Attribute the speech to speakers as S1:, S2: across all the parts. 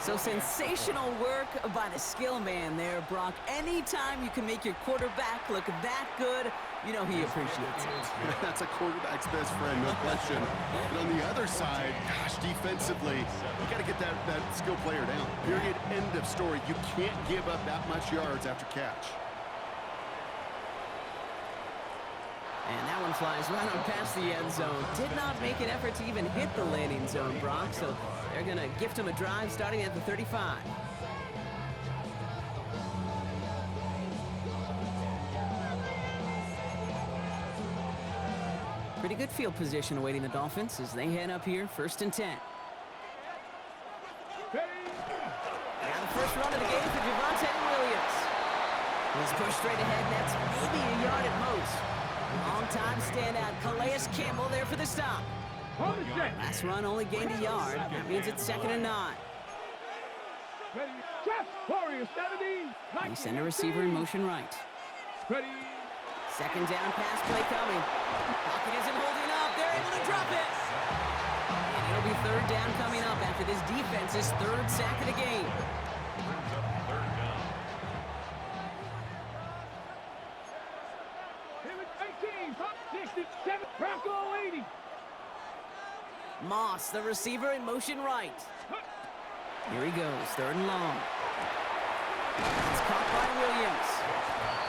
S1: So sensational work by the skill man there, Brock. Anytime you can make your quarterback look that good, you know he appreciates it.
S2: That's a quarterback's best friend, no question. But on the other side, gosh, defensively, you got to get that skill player down. Period, end of story. You can't give up that much yards after catch.
S1: And that one flies right on past the end zone. Did not make an effort to even hit the landing zone, Brock. So they're going to gift him a drive starting at the 35. Pretty good field position awaiting the Dolphins as they head up here, 1st and 10. Now the first run of the game for Javonte Williams. He's pushed straight ahead, and that's maybe a yard at most. Long-time standout Calais Campbell there for the stop. Last run only gained a yard. That means it's 2nd and 9. They send a receiver in motion right. 2nd down pass play coming. Pocket isn't holding up. They're able to drop it. And it'll be 3rd down coming up after this defense's 3rd sack of the game. Moss, the receiver, in motion right. Here he goes, 3rd and long. It's caught by Williams.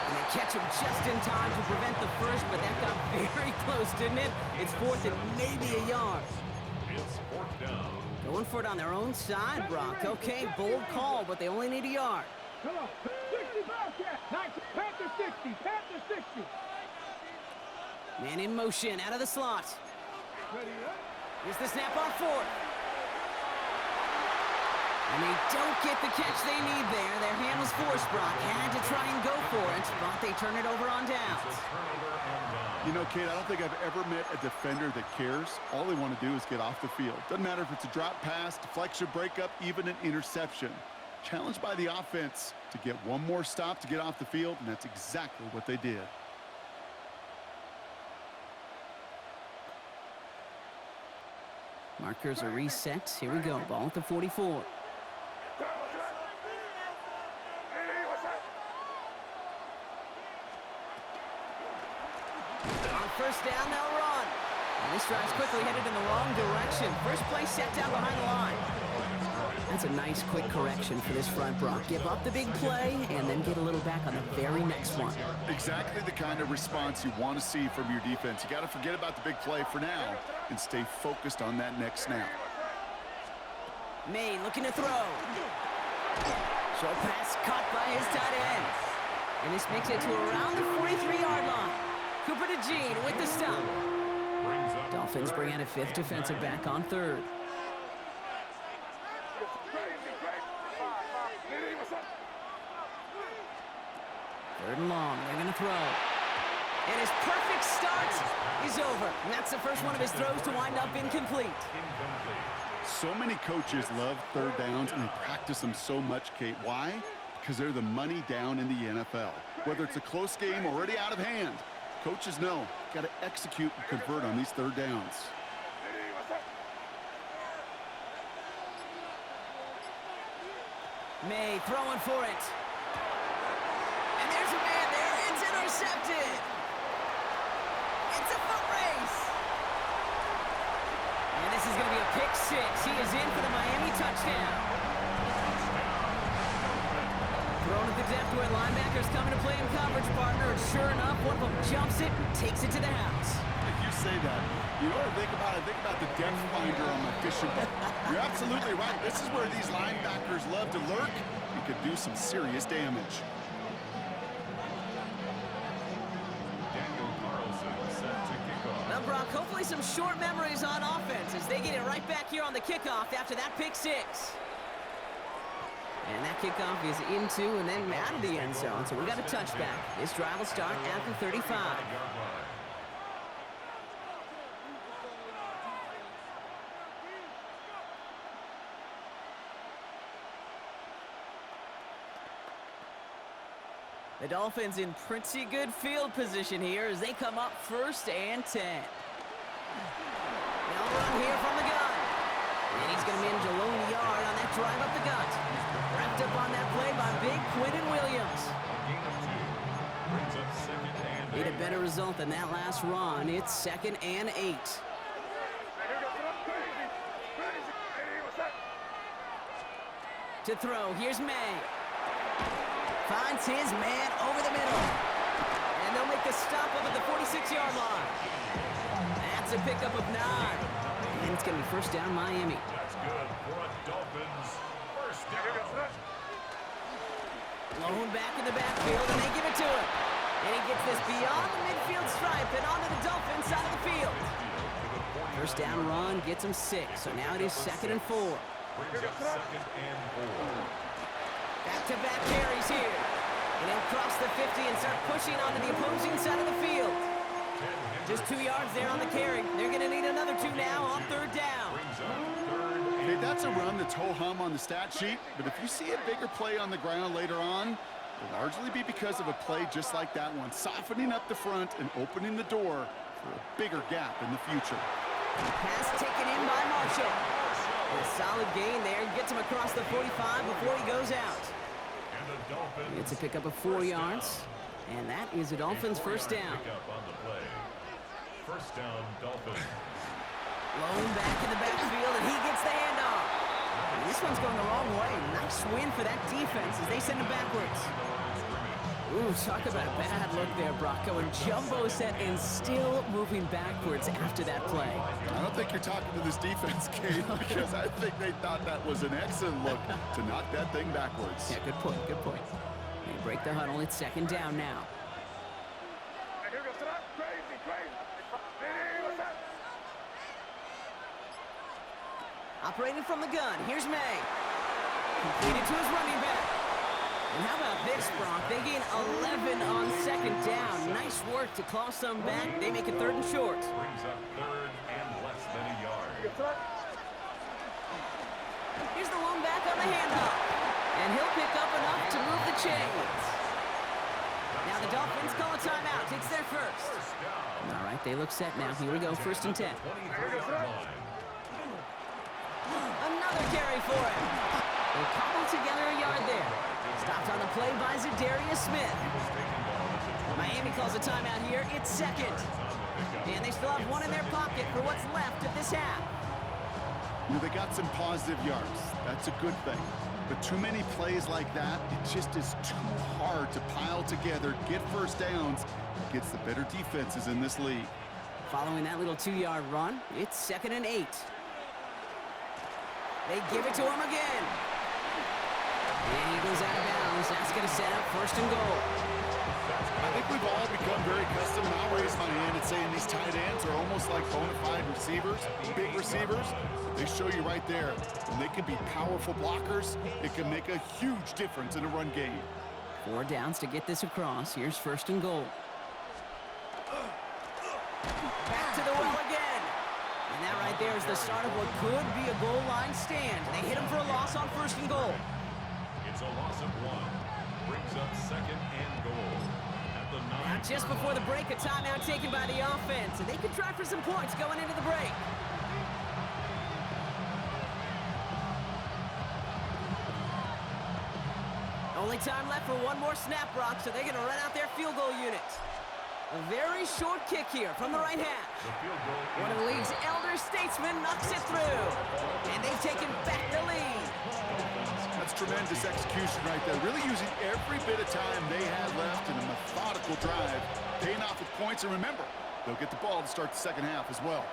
S1: And they catch him just in time to prevent the first, but that got very close, didn't it? It's 4th and maybe a yard.
S3: It's 4th down.
S1: Going for it on their own side, Brock. Okay, bold call, but they only need a yard.
S4: Come on, 60 Bobcat. Panther 60, Panther 60.
S1: Man in motion, out of the slot.
S4: Ready up.
S1: Here's the snap on 4th. And they don't get the catch they need there. Their hand was forced, Brock. Had to try and go for it, but they turn it over on downs.
S2: You know, Kate, I don't think I've ever met a defender that cares. All they want to do is get off the field. Doesn't matter if it's a drop pass, deflection, breakup, even an interception. Challenged by the offense to get one more stop to get off the field, and that's exactly what they did.
S1: Markers are reset. Here we go. Ball at the 44. On 1st down, they'll run. And this drive's quickly headed in the wrong direction. First play set down behind the line. That's a nice quick correction for this front, Brock. Give up the big play and then get a little back on the very next one.
S2: Exactly the kind of response you want to see from your defense. You got to forget about the big play for now and stay focused on that next snap.
S1: May looking to throw. Short pass caught by his tight end. And this makes it to around the 43-yard line. Cooper DeJean with the stop. Dolphins bring out a 5th defensive back on 3rd. 3rd and long, they're going to throw. And his perfect start is over. And that's the first one of his throws to wind up incomplete.
S2: So many coaches love 3rd downs and they practice them so much, Kate. Why? Because they're the money down in the NFL. Whether it's a close game already out of hand, coaches know, got to execute and convert on these 3rd downs.
S1: May throwing for it. And there's a man there. It's intercepted. It's a foot race. And this is going to be a pick 6. He is in for the Miami touchdown. Thrown at the depth where linebackers coming to play in coverage, partner. And sure enough, one of them jumps it and takes it to the house.
S2: If you say that, you know what I think about? I think about the depth finder on my fishing boat. You're absolutely right. This is where these linebackers love to lurk and could do some serious damage.
S1: Well, Brock, hopefully some short memories on offense as they get it right back here on the kickoff after that pick 6. And that kickoff is into and then out of the end zone, so we got a touchback. This drive will start at the 35. The Dolphins in pretty good field position here as they come up 1st and 10. They'll run here from the gun. And he's going to manage a lone yard on that better result than that last run. It's 2nd and 8. To throw, here's May. Finds his man over the middle. And they'll make the stop up at the 46-yard line. That's a pickup of 9. And it's going to be first down Miami.
S3: That's good for a Dolphins first down.
S1: Lone back in the backfield, and they give it to him. And he gets this beyond the midfield stripe and onto the Dolphins side of the field. First down run gets him 6, so now it is 2nd and 4.
S3: Brings up 2nd and 4.
S1: Back-to-back carries here. And he'll cross the 50 and start pushing onto the opposing side of the field. Just 2 yards there on the carry. They're going to need another 2 now on 3rd down.
S2: Okay, that's a run that's ho-hum on the stat sheet, but if you see a bigger play on the ground later on, it'll largely be because of a play just like that one, softening up the front and opening the door for a bigger gap in the future.
S1: Pass taken in by Marshall. A solid gain there. Gets him across the 45 before he goes out. It's a pickup of 4 yards. And that is a Dolphins first down.
S3: First down, Dolphins.
S1: Lone back in the backfield, and he gets the handoff. And this one's going the wrong way. Nice win for that defense as they send him backwards. Ooh, talk about a bad look there, Brock. Going jumbo set and still moving backwards after that play.
S2: I don't think you're talking to this defense, Kate, because I think they thought that was an excellent look to knock that thing backwards.
S1: Yeah, good point, good point. They break the huddle. It's 2nd down now. Operating from the gun, here's May. Completed to his running back. And how about this, Brock? They gain 11 on 2nd down. Nice work to claw some back. They make it 3rd and short.
S3: Brings up 3rd and less than a yard.
S1: Here's the lone back on the handoff. And he'll pick up enough to move the chains. Now the Dolphins call a timeout. It's their first. All right, they look set now. Here we go, 1st and 10. Another carry for him. They cobble together a yard there. Stopped on the play by Zadarius Smith. Miami calls a timeout here. It's 2nd. And they still have 1 in their pocket for what's left of this half.
S2: You know, they got some positive yards. That's a good thing. But too many plays like that, it just is too hard to pile together, get first downs, against the better defenses in this league.
S1: Following that little 2-yard run, it's 2nd and 8. They give it to him again. And he goes out of bounds. That's going to set up 1st and goal.
S2: I think we've all become very accustomed, and I'll raise my hand and saying these tight ends are almost like bona fide receivers, big receivers. They show you right there, when they can be powerful blockers, it can make a huge difference in a run game.
S1: 4 downs to get this across. Here's 1st and goal. Back to the well again. And that right there is the start of what could be a goal line stand. They hit him for a loss on 1st and goal.
S3: It's a loss of 1. Brings up 2nd and goal. At the 9.
S1: Now just before the break, a timeout taken by the offense. And they could try for some points going into the break. Only time left for 1 more snap, Brock, so they're going to run out their field goal unit. A very short kick here from the right half. One of the league's elder statesmen knocks it through. And they've taken back the lead.
S2: That's tremendous execution right there. Really using every bit of time they had left in a methodical drive. Paying off with points, and remember, they'll get the ball to start the 2nd half as well.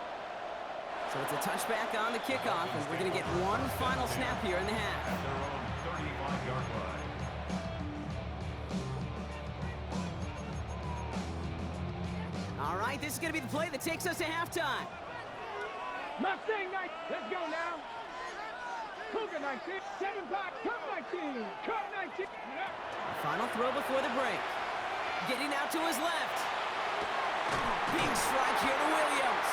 S1: So it's a touchback on the kickoff, and we're going to get 1 final snap here in the half.
S3: At their own 35-yard line.
S1: All right, this is going to be the play that takes us to halftime.
S4: Mustang 9, let's go now. Cougar 19, 7-5, Cup 19, Cup 19.
S1: Final throw before the break. Getting out to his left. Big strike here to Williams.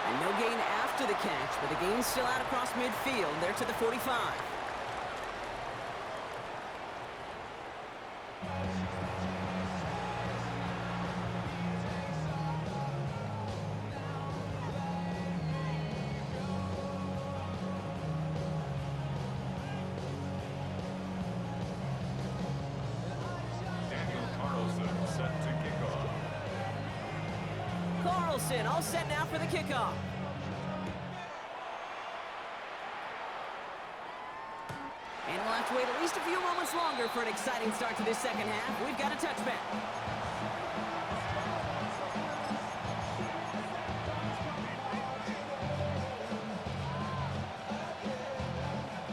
S1: And no gain after the catch, but the gain's still out across midfield. They're to the 45. Carlson all set now for the kickoff. And we'll have to wait at least a few moments longer for an exciting start to this second half. We've got a touchback.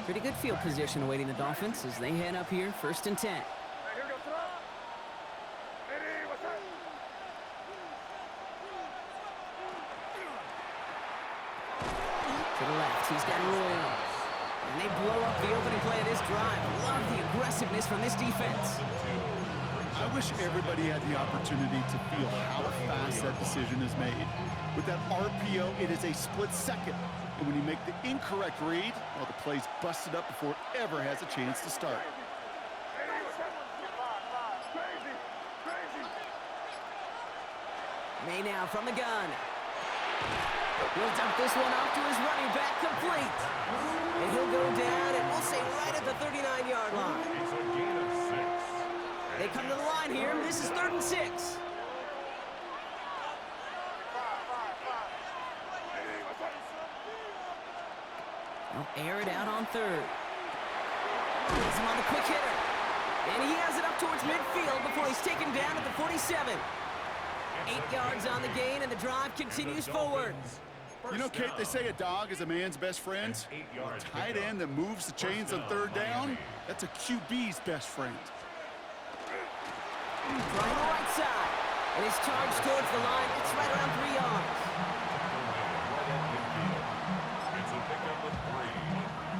S1: Pretty good field position awaiting the Dolphins as they head up here, 1st and 10. To the left, he's got Williams. And they blow up the opening play of this drive. Love the aggressiveness from this defense.
S2: I wish everybody had the opportunity to feel how fast that decision is made. With that RPO, it is a split second. And when you make the incorrect read, well, the play's busted up before it ever has a chance to start.
S1: May now from the gun. He'll dump this one off to his running back, complete. And he'll go down, and we'll say right at the 39-yard line.
S3: It's a gain of 6.
S1: They come to the line here. This is 3rd and 6. They'll air it out on 3rd. He's him on the quick hitter. And he has it up towards midfield before he's taken down at the 47. 8 yards on the gain, and the drive continues forward.
S2: You know, Kate, they say a dog is a man's best friend. A tight end that moves the chains on 3rd down, that's a QB's best friend.
S1: Trying the right side. And his charge towards the line, it's right around 3 yards.
S3: It's a pickup of 3.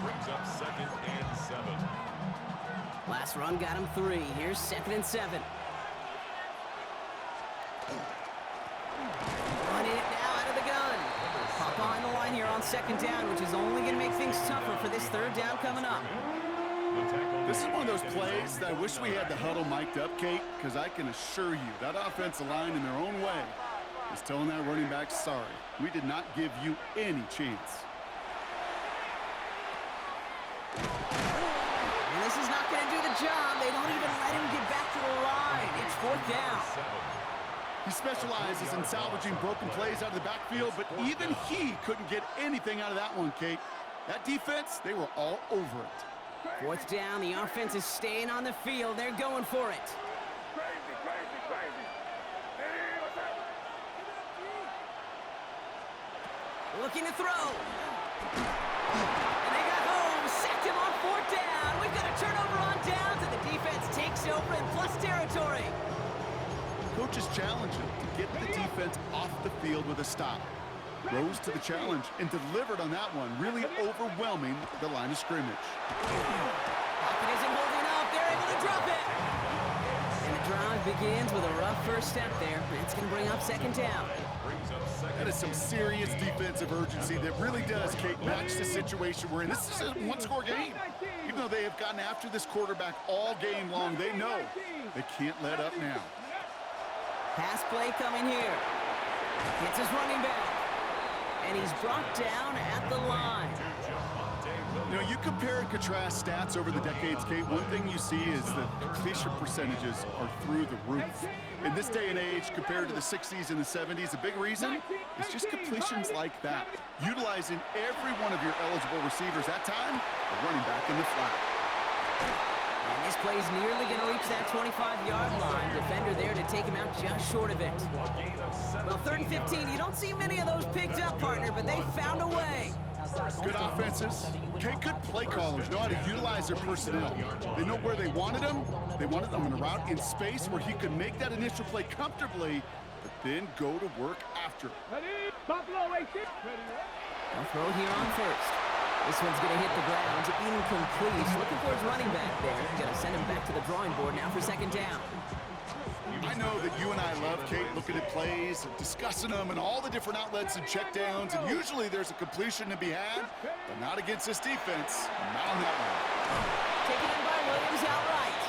S3: Brings up 2nd and 7.
S1: Last run got him 3. Here's 2nd and 7. Running it now out of the gun. Hop on the line here on 2nd down, which is only going to make things tougher for this 3rd down coming up.
S2: This is one of those plays that I wish we had the huddle mic'd up, Kate, because I can assure you that offensive line in their own way is telling that running back, sorry, we did not give you any chance.
S1: And this is not going to do the job. They don't even let him get back to the line. It's 4th down.
S2: He specializes in salvaging broken plays out of the backfield, but even he couldn't get anything out of that one, Kate. That defense, they were all over it.
S1: 4th down, the offense is staying on the field. They're going for it. Looking to throw. And they got home, sacked him on 4th down. We've got a turnover on downs, and the defense takes over in plus territory.
S2: Coaches challenge him to get the defense off the field with a stop. Rose to the challenge and delivered on that one, really overwhelming the line of scrimmage.
S1: Pocket isn't holding up. They're able to drop it. And the drive begins with a rough first step there. That's going to bring up 2nd down.
S2: That is some serious defensive urgency that really does, Kate, match the situation we're in. This is a one-score game. Even though they have gotten after this quarterback all game long, they know they can't let up now.
S1: Pass play coming here. Hits his running back. And he's brought down at the line.
S2: You know, you compare and contrast stats over the decades, Kate. One thing you see is that completion percentages are through the roof. In this day and age, compared to the 60s and the 70s, a big reason is just completions like that. Utilizing every one of your eligible receivers that time, a running back in the flat.
S1: And this play's nearly going to reach that 25-yard line. Defender there to take him out just short of it. Well, 3rd and 15, you don't see many of those picked up, partner, but they found a way.
S2: Good offenses. Okay, good play callers know how to utilize their personnel. They know where they wanted them. They wanted them in a route in space where he could make that initial play comfortably, but then go to work after.
S4: Buffalo 18.
S1: They'll throw here on 1st. This one's going to hit the ground. Incomplete. He's looking for his running back there. Going to send him back to the drawing board now for 2nd down.
S2: I know that you and I love, Kate, looking at plays, discussing them, and all the different outlets and checkdowns, and usually there's a completion to be had, but not against this defense. Not on that one.
S1: Taken in by Williams outright.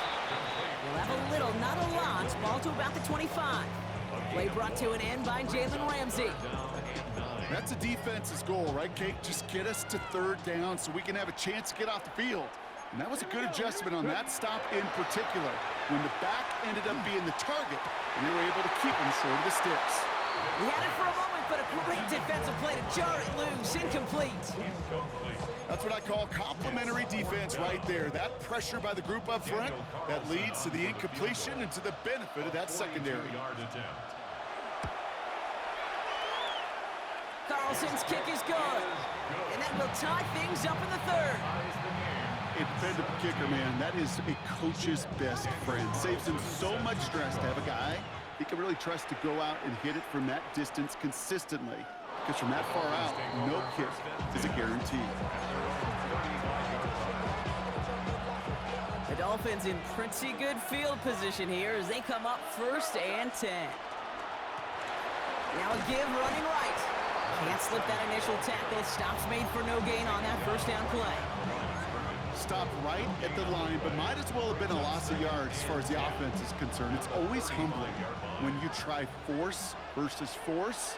S1: We'll have a little, not a lot. Ball to about the 25. Play brought to an end by Jalen Ramsey.
S2: That's a defense's goal, right, Kate? Just get us to 3rd down so we can have a chance to get off the field. And that was a good adjustment on that stop in particular, when the back ended up being the target, and they were able to keep him short of the sticks.
S1: He had it for a moment, but a great defensive play to jar it loose. Incomplete.
S2: That's what I call complimentary defense right there. That pressure by the group up front that leads to the incompletion and to the benefit of that secondary.
S1: Carlson's kick is good. And that will tie things up in the third.
S2: A dependable kicker, man, that is a coach's best friend. Saves him so much stress to have a guy he can really trust to go out and hit it from that distance consistently. Because from that far out, no kick is a guarantee.
S1: The Dolphins in pretty good field position here as they come up 1st and 10. Now a give running right. Can't slip that initial tackle. Stops made for no gain on that 1st down play.
S2: Stopped right at the line, but might as well have been a loss of yards as far as the offense is concerned. It's always humbling when you try force versus force,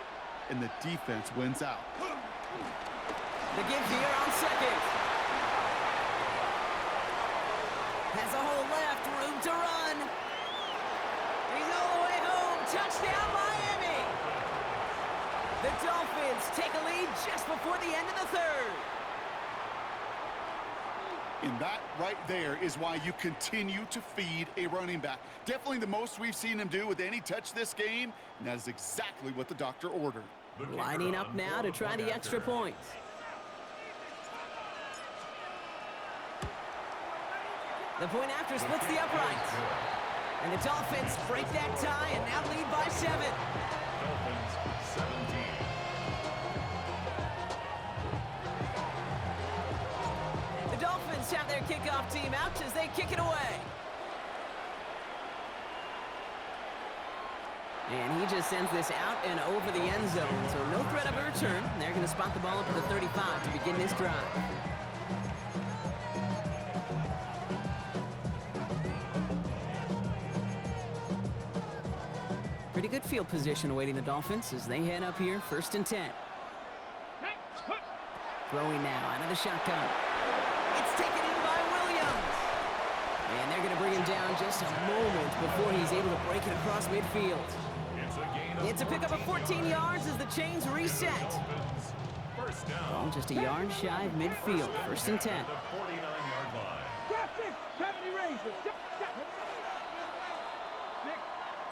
S2: and the defense wins out.
S1: The give here on 2nd. Has a hole left, room to run. He's all the way home. Touchdown, Miami. The Dolphins take a lead just before the end of the third.
S2: And that right there is why you continue to feed a running back. Definitely the most we've seen him do with any touch this game, and that is exactly what the doctor ordered.
S1: Lining up now to try the extra point. The point after splits the upright. And the Dolphins break that tie and now lead by 7.
S3: Dolphins 17.
S1: The Dolphins have their kickoff team out as they kick it away. And he just sends this out and over the end zone, so no threat of a return. They're going to spot the ball up at the 35 to begin this drive. Pretty good field position awaiting the Dolphins as they head up here, 1st and 10. Throwing now out of the shotgun. It's taken in by Williams. And they're going to bring him down just a moment before he's able to break it across midfield. It's a pickup of 14 yards as the chains reset. Ball just a yard shy of midfield, 1st and 10.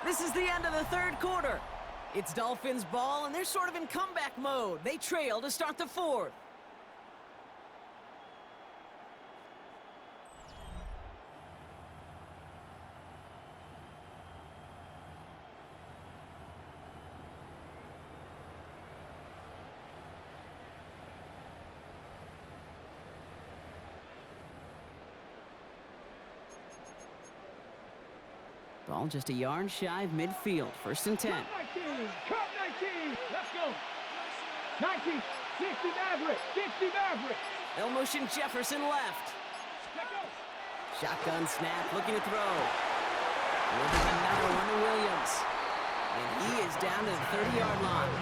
S1: This is the end of the third quarter. It's Dolphins ball, and they're sort of in comeback mode. They trail to start the 4th. Ball just a yard shy of midfield, 1st and 10.
S4: Cut 19, let's go. 19, 60 Maverick, 60 Maverick.
S1: They'll motion Jefferson left.
S4: Let go.
S1: Shotgun snap, looking to throw. Looking another one to Williams. And he is down to the 30-yard line.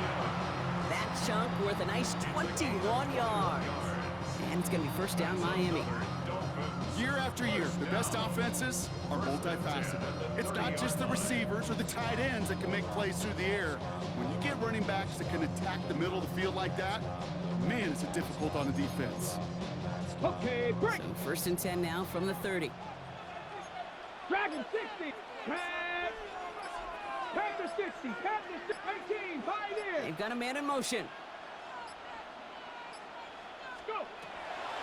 S1: That chunk worth a nice 21 yards. And it's going to be 1st down Miami.
S2: Year after year, the best offenses are multifaceted. It's not just the receivers or the tight ends that can make plays through the air. When you get running backs that can attack the middle of the field like that, man, is it difficult on the defense.
S4: Okay, break.
S1: So 1st and 10 now from the 30.
S4: Dragon 60. Panther 60. Panther 18. 5 in.
S1: They've got a man in motion.
S4: Go.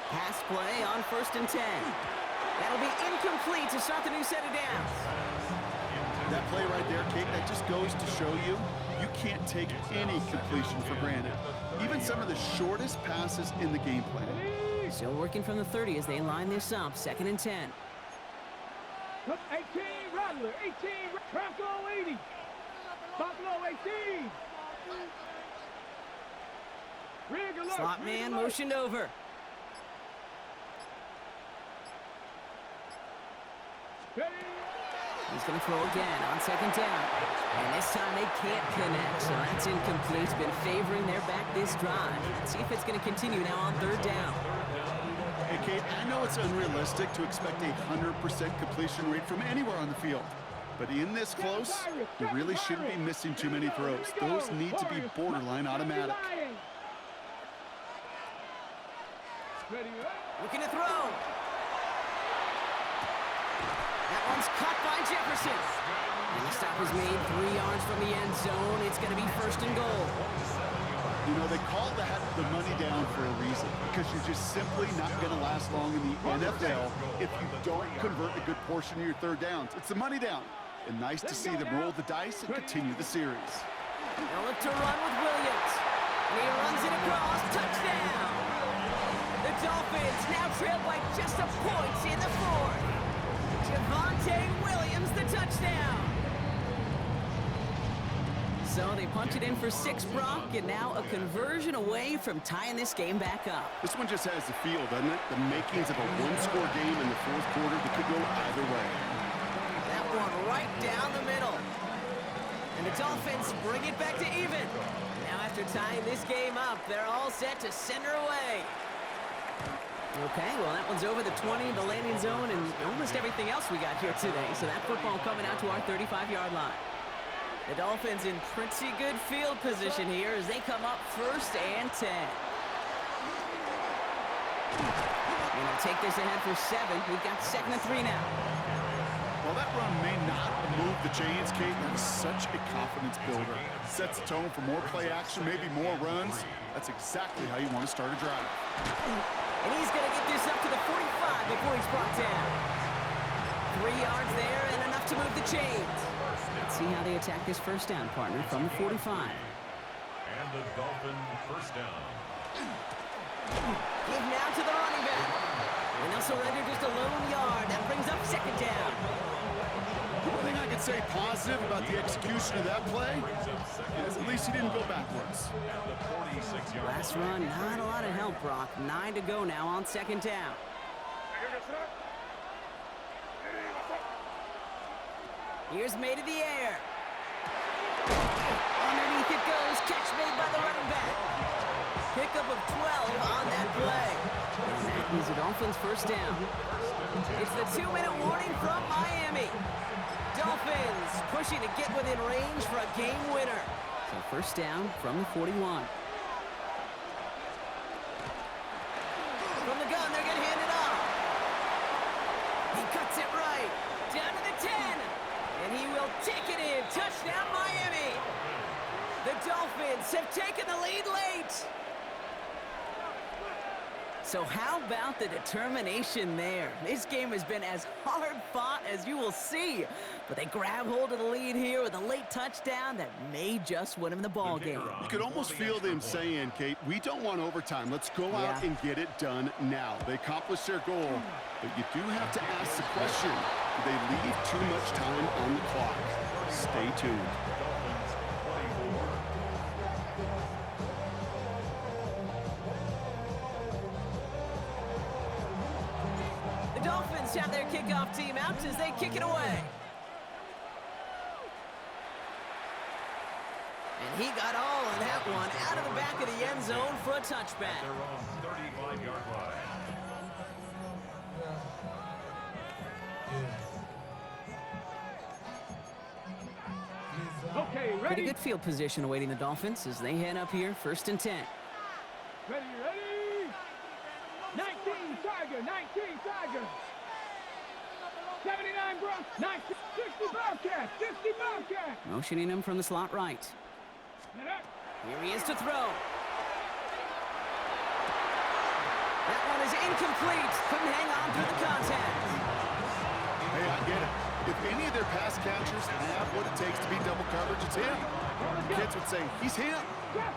S1: Pass play on 1st and 10. That'll be incomplete to start the new set of downs.
S2: That play right there, Kate, that just goes to show you can't take any completion for granted. Even some of the shortest passes in the game plan.
S1: Still working from the 30 as they line this up, 2nd and 10.
S4: 18, Rattler, 18, Franco, 80. Buffalo, 18. Rig alert.
S1: Slot man motioned over. He's going to throw again on 2nd down. And this time they can't connect, so that's incomplete. Been favoring their back this drive. Let's see if it's going to continue now on 3rd down.
S2: Hey, Kate, I know it's unrealistic to expect a 100% completion rate from anywhere on the field. But in this close, you really shouldn't be missing too many throws. Those need to be borderline automatic.
S1: Looking to throw. That one's caught by Jefferson. And the stop is made 3 yards from the end zone. It's going to be 1st and goal.
S2: You know, they call that the money down for a reason, because you're just simply not going to last long in the NFL if you don't convert a good portion of your 3rd downs. It's the money down. And nice to see them roll the dice and continue the series.
S1: They'll look to run with Williams. And he runs it across. Touchdown! The Dolphins now trail by just a point in the 4th. Javonte Williams, the touchdown. So they punch it in for 6, Brock, and now a conversion away from tying this game back up.
S2: This one just has the feel, doesn't it? The makings of a one-score game in the 4th quarter that could go either way.
S1: That one right down the middle. And the Dolphins bring it back to even. Now after tying this game up, they're all set to send her away. Okay, well, that one's over the 20, the landing zone, and almost everything else we got here today. So that football coming out to our 35-yard line. The Dolphins in pretty good field position here as they come up 1st and 10. And they'll take this ahead for 7. We've got 2nd and 3 now.
S2: Well, that run may not move the chains, Kate. That is such a confidence builder. Sets the tone for more play action, maybe more runs. That's exactly how you want to start a drive.
S1: And he's going to get this up to the 45 before he's brought down. 3 yards there and enough to move the chains. Let's see how they attack this 1st down, partner, from the 45.
S3: And the Dolphin 1st down.
S1: Give now to the running back. And they'll surrender just a lone yard. That brings up 2nd down.
S2: The one thing I could say positive about the execution of that play is at least he didn't go backwards.
S1: Last run, not a lot of help, Brock. 9 to go now on 2nd down. Here's made in the air. Underneath it goes. Catch made by the running back. Pickup of 12 on that play. And that is the Dolphins' 1st down. It's the 2-minute warning from Miami. Dolphins pushing to get within range for a game winner. So 1st down from the 41. From the gun, they're going to hand it off. He cuts it right. Down to the 10. And he will take it in. Touchdown, Miami. The Dolphins have taken the lead late. So how about the determination there? This game has been as hard fought as you will see. But they grab hold of the lead here with a late touchdown that may just win them the ball game.
S2: You could almost feel them saying, Kate, we don't want overtime. Let's go out and get it done now. They accomplished their goal, but you do have to ask the question, do they leave too much time on the clock? Stay tuned.
S1: The Dolphins have their kickoff team out as they kick it away. And he got all of that one out of the back of the end zone for a touchback.
S3: Their own 35-yard line.
S4: Okay, ready?
S1: Pretty good field position awaiting the Dolphins as they head up here, 1st and 10.
S4: Ready, ready? 19 Tiger, 19 Tiger. 79 Bronx, 19, 60 Bobcat, 60 Bobcat.
S1: Motioning him from the slot right. Here he is to throw. That one is incomplete. Couldn't hang on through the contact.
S2: Hey, I get it. If any of their pass catchers have what it takes to beat double coverage, it's him. Kids would say, he's him.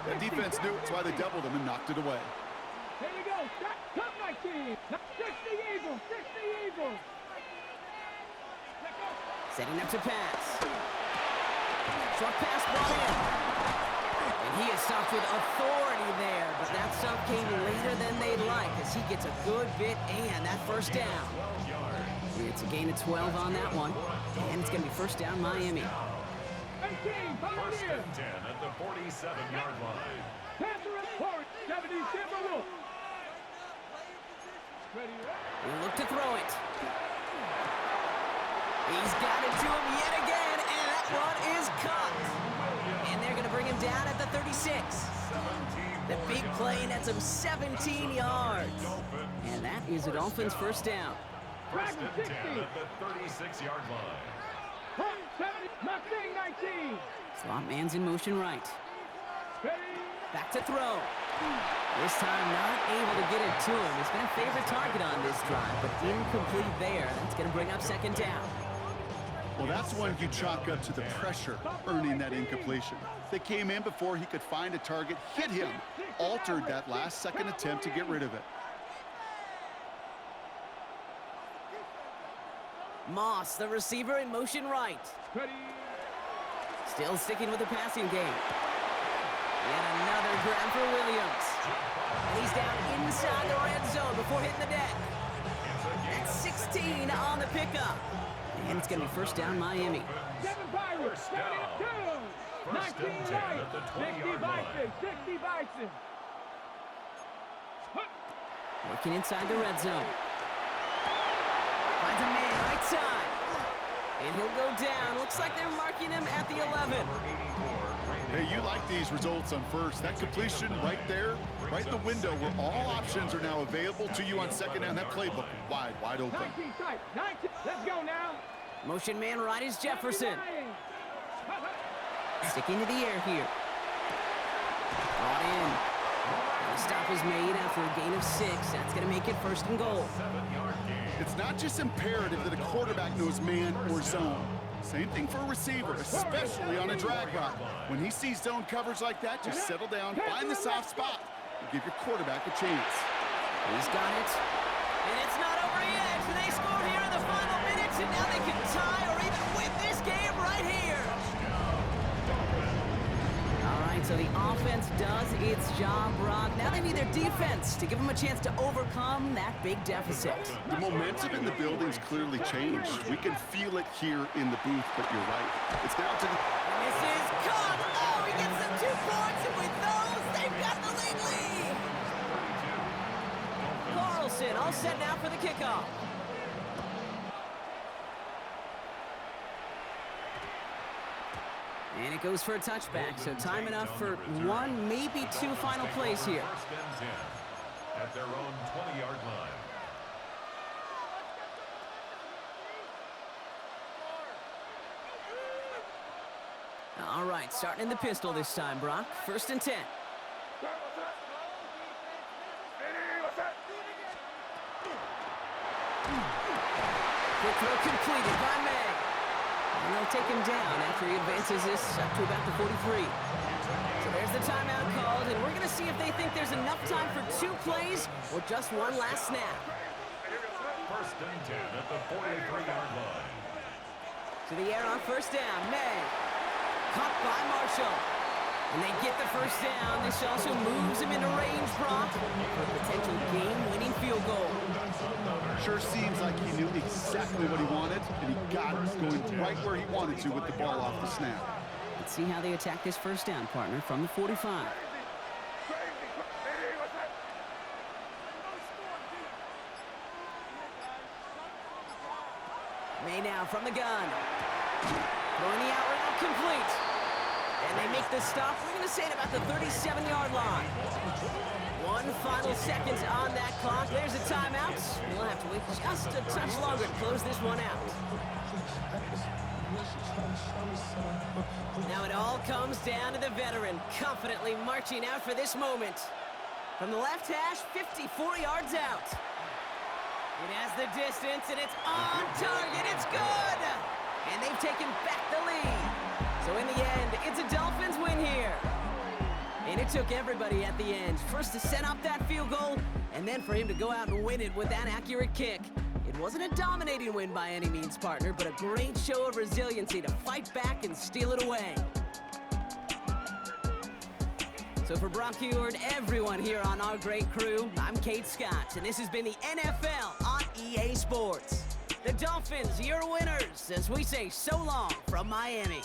S2: The defense knew it, that's why they doubled him and knocked it away.
S4: Here you go. Come 19. 60 Eagles, 60 Eagles.
S1: Setting up to pass. Short pass ball in. And he is stopped with authority there, but that stop came later than they'd like as he gets a good bit and that 1st down. It's a gain of 12 on that one, and it's going to be 1st down Miami.
S4: 18,
S3: First and 10 at the 47-yard line.
S4: Panther at 70 Timberwolves. Ready, ready?
S1: We'll look to throw it. He's got it to him yet again, and that one is caught. And they're going to bring him down at the 36. The big play nets him 17 yards. And that is a Dolphins first down.
S3: First and 10 at the 36-yard line.
S4: Mustang 19.
S1: Slot man's in motion right.
S4: Ready?
S1: Back to throw. This time not able to get it to him. He's been a favorite target on this drive, but incomplete there. That's going to bring up second down.
S2: Well, that's one you chalk up to the pressure earning that incompletion. They came in before he could find a target, hit him, altered that last-second attempt to get rid of it.
S1: Moss, the receiver, in motion right.
S4: Ready?
S1: Still sticking with the passing game. Yet another grab for Williams. And he's down inside the red zone before hitting the deck. That's 16 on the pickup. And it's going to be first down Miami.
S4: 7 Pirates. 72. 19 right. 60 Bison. 60 Bison.
S1: Working inside the red zone. Finds a man right side. And he'll go down. Looks like they're marking him at the 11.
S2: Hey, you like these results on first. That completion right there, right in the window where all options are now available to you on second down. That playbook wide open.
S4: 19 tight. 19. Let's go now.
S1: Motion man right is Jefferson. Sticking to the air here. Brought in. The stop is made after a gain of 6. That's going to make it first and goal.
S2: It's not just imperative that a quarterback knows man or zone. Same thing for a receiver, especially on a drag route. When he sees zone coverage like that, just settle down, find the soft spot, and give your quarterback a chance.
S1: He's got it. And it's not over yet. They scored here in the final minutes, and now they can tie or even win this game right here. All right, so the offense does its job, Brock. Now they need their defense to give them a chance to overcome that big deficit.
S2: The momentum in the building's clearly changed. We can feel it here in the booth, but you're right. It's down to the...
S1: And this is caught. Oh, he gets them 2 points, and with those, they've got the lead. Carlson all set now for the kickoff. And it goes for a touchback, so time enough for 1, maybe 2 final plays here.
S3: First and 10 at their own 20-yard line.
S1: All right, starting in the pistol this time, Brock. First and 10. Quick throw completed by May. And they'll take him down after he advances this up to about the 43. So there's the timeout called, and we're going to see if they think there's enough time for 2 plays or just 1 last snap.
S3: First and 10 at the 43-yard line.
S1: To the air on first down, May. Caught by Marshall. And they get the first down. This also moves him into range, Brock, for a potential game-winning field goal.
S2: Sure seems like he knew exactly what he wanted, and he got it going right where he wanted to with the ball off the snap.
S1: Let's see how they attack this first down, partner, from the 45. May now from the gun. Throwing the out route complete. And they make the stop, we're going to say, at about the 37-yard line. 1 final second on that clock. There's a timeout. We'll have to wait just a touch longer to close this one out. Now it all comes down to the veteran, confidently marching out for this moment. From the left hash, 54 yards out. It has the distance, and it's on target. It's good! And they've taken back the lead. So in the end, it's a Dolphins win here. And it took everybody at the end. First to set up that field goal, and then for him to go out and win it with that accurate kick. It wasn't a dominating win by any means, partner, but a great show of resiliency to fight back and steal it away. So for Brock Huard, everyone here on our great crew, I'm Kate Scott, and this has been the NFL on EA Sports. The Dolphins, your winners, as we say so long from Miami.